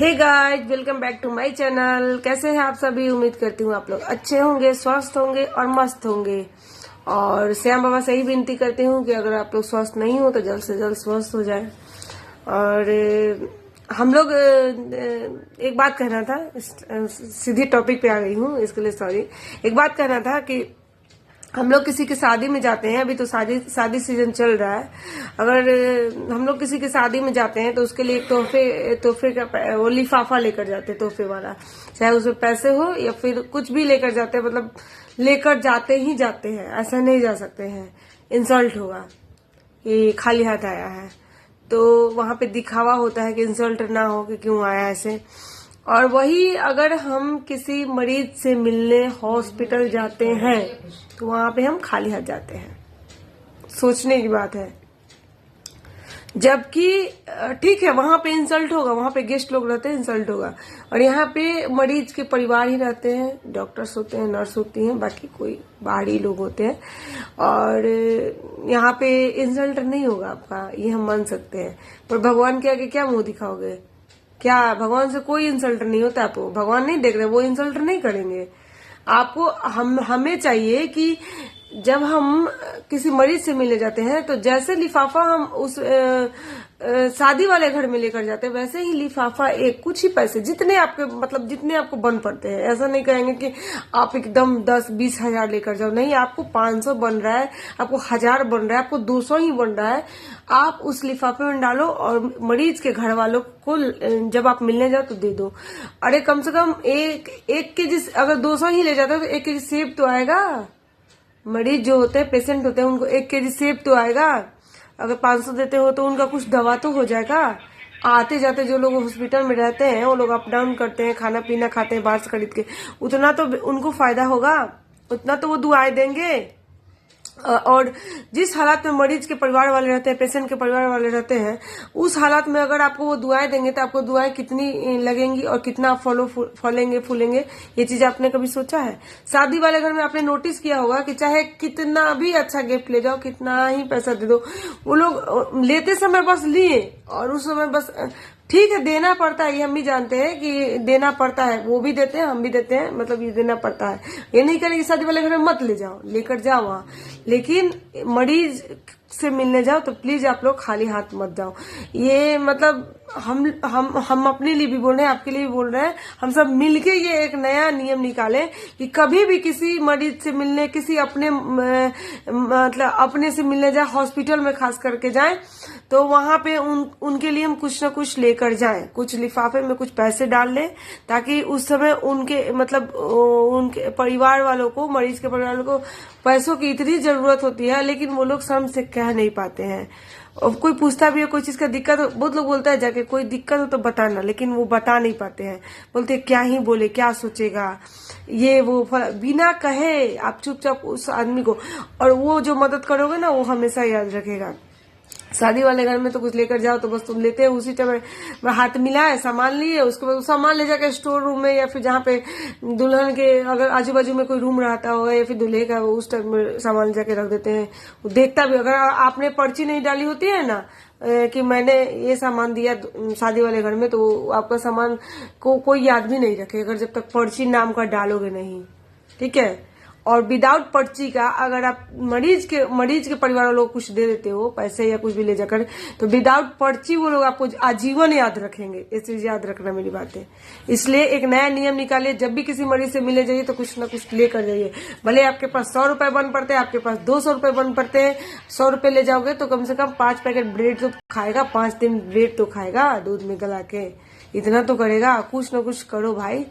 Hey guys, welcome back to my channel. कैसे हैं आप सभी? उम्मीद करती हूँ आप लोग अच्छे होंगे, स्वस्थ होंगे और मस्त होंगे। और श्याम बाबा से ही विनती करती हूँ कि अगर आप लोग स्वस्थ नहीं हो तो जल्द से जल्द स्वस्थ हो जाए। और हम लोग एक बात कहना था, सीधी टॉपिक पे आ गई हूँ, इसके लिए सॉरी। एक बात कहना था कि हम लोग किसी की शादी में जाते हैं, अभी तो शादी सीजन चल रहा है। अगर हम लोग किसी की शादी में जाते हैं तो उसके लिए एक तोहफे का वो लिफाफा लेकर जाते हैं, तोहफे वाला, चाहे उसमें पैसे हो या फिर कुछ भी लेकर जाते हैं। मतलब लेकर जाते ही जाते हैं, ऐसा नहीं जा सकते हैं, इंसल्ट होगा कि खाली हाथ आया है। तो वहां पे दिखावा होता है कि इंसल्ट ना हो कि क्यों आया ऐसे। और वही अगर हम किसी मरीज से मिलने हॉस्पिटल जाते हैं तो वहां पे हम खाली हाथ जाते हैं। सोचने की बात है। जबकि ठीक है, वहां पे इंसल्ट होगा, वहां पे गेस्ट लोग रहते हैं, इंसल्ट होगा। और यहाँ पे मरीज के परिवार ही रहते हैं, डॉक्टर्स होते हैं, नर्स होती हैं, बाकी कोई बाहरी लोग होते हैं। और यहाँ पे इंसल्ट नहीं होगा आपका, ये हम मान सकते हैं। पर भगवान के आगे क्या मुंह दिखाओगे? क्या भगवान से कोई इंसल्ट नहीं होता? आपको भगवान नहीं देख रहे, वो इंसल्ट नहीं करेंगे आपको। हमें चाहिए कि जब हम किसी मरीज से मिलने जाते हैं तो जैसे लिफाफा हम उस शादी वाले घर में लेकर जाते हैं, वैसे ही लिफाफा एक कुछ ही पैसे जितने आपके मतलब जितने आपको बन पड़ते हैं। ऐसा नहीं कहेंगे कि आप एकदम 10-20 हजार लेकर जाओ, नहीं। आपको 500 बन रहा है, आपको 1000 बन रहा है, आपको 200 ही बन रहा है, आप उस लिफाफे में डालो और मरीज के घर वालों को जब आप मिलने जाओ तो दे दो। अरे कम से कम एक केजी, अगर 200 ही ले जाते हो तो 1 केजी सेब तो आएगा। मरीज जो होते हैं, पेशेंट होते हैं, उनको 1 केजी सेब तो आएगा। अगर 500 देते हो तो उनका कुछ दवा तो हो जाएगा। आते जाते जो लोग हॉस्पिटल में रहते हैं, वो लोग अप डाउन करते हैं, खाना पीना खाते हैं बाहर से खरीद के, उतना तो उनको फायदा होगा, उतना तो वो दुआएं देंगे। और जिस हालात में मरीज के परिवार वाले रहते हैं, पेशेंट के परिवार वाले रहते हैं, उस हालात में अगर आपको वो दुआएं देंगे तो आपको दुआएं कितनी लगेंगी और कितना फलेंगे फूलेंगे, ये चीज आपने कभी सोचा है? शादी वाले घर में आपने नोटिस किया होगा कि चाहे कितना भी अच्छा गिफ्ट ले जाओ, कितना ही पैसा दे दो, वो लोग लेते समय बस लिए और उस समय बस ठीक है, देना पड़ता है, ये हम भी जानते हैं कि देना पड़ता है। वो भी देते हैं, हम भी देते हैं, मतलब ये देना पड़ता है। ये नहीं करेंगे शादी वाले घर में मत ले जाओ, लेकर जाओ वहां, लेकिन मरीज से मिलने जाओ तो प्लीज आप लोग खाली हाथ मत जाओ। ये मतलब हम अपने लिए भी बोल रहे हैं, आपके लिए भी बोल रहे हैं, हम सब मिलके ये एक नया नियम निकालें कि कभी भी किसी मरीज से मिलने, किसी अपने मतलब अपने से मिलने जाए, हॉस्पिटल में खास करके जाएं, तो वहां पे उनके लिए हम कुछ ना कुछ लेकर जाएं, कुछ लिफाफे में कुछ पैसे डाल लें, ताकि उस समय उनके मतलब उनके परिवार वालों को, मरीज के परिवार वालों को पैसों की इतनी जरूरत होती है, लेकिन वो लोग शर्म से कह नहीं पाते हैं। और कोई पूछता भी है कोई चीज का दिक्कत हो, बहुत लोग बोलता है जाके कोई दिक्कत हो तो बताना, लेकिन वो बता नहीं पाते हैं। बोलते क्या ही बोले, क्या सोचेगा, ये वो बिना कहे आप चुपचाप उस आदमी को, और वो जो मदद करोगे ना वो हमेशा याद रखेगा। शादी वाले घर में तो कुछ लेकर जाओ तो बस तुम लेते हैं, उसी टाइम हाथ मिलाए, सामान लिए, उसके बाद सामान ले जाकर स्टोर रूम में या फिर जहाँ पे दुल्हन के अगर आजू बाजू में कोई रूम रहता होगा या फिर दूल्हे का, उस टाइम में सामान ले जाके रख देते हैं। वो देखता भी, अगर आपने पर्ची नहीं डाली होती है ना कि मैंने ये सामान दिया शादी वाले घर में, तो आपका सामान को कोई याद भी नहीं रखेगा जब तक पर्ची नाम का डालोगे नहीं, ठीक है। और विदाउट पर्ची का अगर आप मरीज के परिवार वालों को कुछ दे देते हो, पैसे या कुछ भी ले जाकर, तो विदाउट पर्ची वो लोग आपको आजीवन याद रखेंगे। ये चीज याद रखना मेरी बात है। इसलिए एक नया नियम निकालिए, जब भी किसी मरीज से मिले जाइए तो कुछ ना कुछ लेकर जाइए। भले आपके पास 100 रुपए बन पड़ते हैं, आपके पास 200 रुपए बन पड़ते हैं, 100 रुपए ले जाओगे तो कम से कम 5 पैकेट ब्रेड तो खाएगा, 5 दिन ब्रेड तो खाएगा दूध में गला के, इतना तो करेगा। कुछ ना कुछ करो भाई।